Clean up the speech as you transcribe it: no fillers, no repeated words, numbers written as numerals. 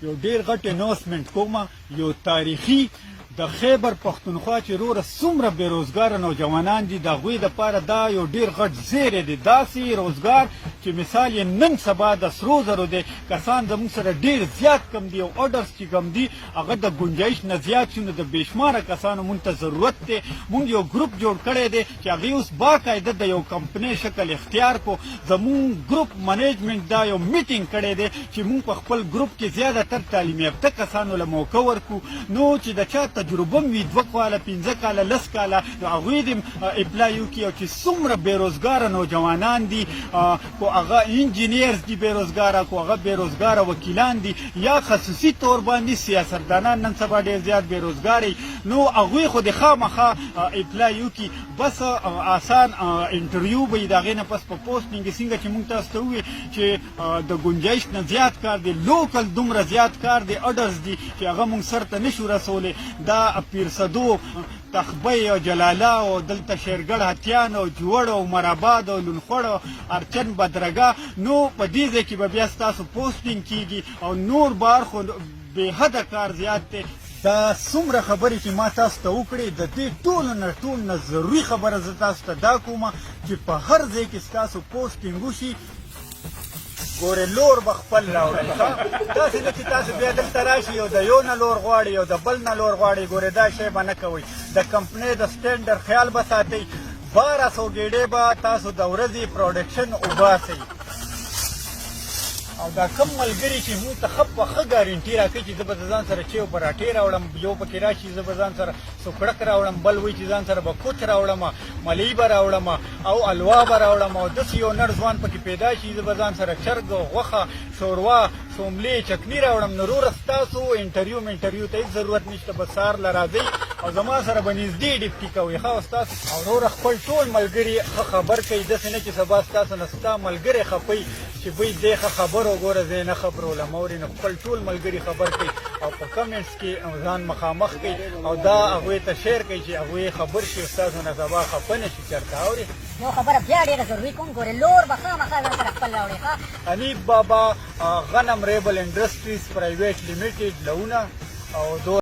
یو ډیر غټ اناؤسمنټ کومه یو تاریخي د خیبر پښتونخوا چې وروره څومره بېروزګاره نوجوانان دي د هغوی دپاره دا یو ډېر غټ زیری دی. داسې روزګار چې مثال یې نن سبا د سرو زرو دی، کسان زموږ سره ډېر زیات کم دي او اډرس چې کم دي هغه د ګنجایش نه زیات شي. نو د بېشماره کسانو مونږ ته ضرورت دی. مونږ یو ګروپ جوړ کړی دی چې هغې اوس باقاعده د یو کمپنۍ شکل اختیار کو. زموږ ګروپ منیجمنټ دا یو میټینګ کړی دی چې مونږ په خپل ګروپ کې زیاتره تعلیم یافته کسانو له موقع ورکو. نو چې د چا تجربه هم وي 2 کاله 15 کاله 10 کاله نو هغوی دې اپلای وکړي. او چې څومره بېروزګاره نوجوانان دي، کو هغه انجینیرز دي بېروزګاره، کو هغه بېروزګاره وکیلان دي، یا خصوصي طور باندې سیاستدانان نن سبا ډېر زیات بېروزګار، نو هغوی خو د خامخا اپلای وکړي. بس آسان انټرویو به یې د هغې نه پس په پوسټینګ څنګه چې مونږ تاسو ته ووایي چې د ګنجایش نه زیات کار دی، لوکل دومره زیات کار دی، اډرز دي چې هغه مونږ سر ته نشو رسولی. دا پیرسدو، تخبی او جلاله او دلته شیرګړ هتیان او جوړ او مراباد او لونخوړ او ارچن بدرګه، نو په دې ځای کې به بیا ستاسو پوسټینګ کیږي او نور بار خو بې حده کار زیات دی. دا څومره خبرې چې ما تاسو ته وکړې، د دې ټولو نه ضروري خبره زه تاسو ته دا کومه چې په هر ځای کې ستاسو پوسټینګ وشي. ګورې لور به خپل راوړئ، داسې نه چې تاسو بیا دلته راشي او د یو نه لور غواړئ او د بل نه لور غواړئ. ګورې دا شی به نه کوئ. د کمپنۍ د سټینډر خیال به ساتئ. 1200 ګېډې به تاسو د ورځې پروډکشن وباسئ. او دا کم ملګري چې مونږ ته ښه په ښه ګارنټي راکوي چې زه به د ځان سره چیو پراټې راوړم، یو پکې راشي زه به ځان سره سوکړک راوړم، بل وایي چې ځان سره به کوچ راوړم، ملۍ به راوړم او الوا به راوړم، او داسې یو نر ځوان پکې پیدا شي زه به ځان سره چرګ، غوښه، شوروا، شوملې، چکني راوړم. نو وروره ستاسو انټرویو ته هېڅ ضرورت نشته. به سهار له راځئ او زما سره به نږدې ډیپټي کوئ. ښه ستاسو او وروره خپل ټول ملګري ښه خبر کوئ. داسې نه چې سبا ستاسو نه ستا ملګری خفئ چې بوی دې ښه خبر وګوره زه یې نه خبرولم. اورې نو خپل ټول ملګري خبر کوئ او په کمنټس کې ځان مخامخ کوئ او دا هغوی ته شیر کوئ چې هغوی خبر شي ستاسو نه سبا خفه نه شي چېرته. اورې یو خبره بیا ډېره ضروري کوم، ګورې لور به خامخا ځان سره خپل راوړې. حنیف بابا، غنم ریبل انډسټریز پرایویټ لیمیټډ، لونه او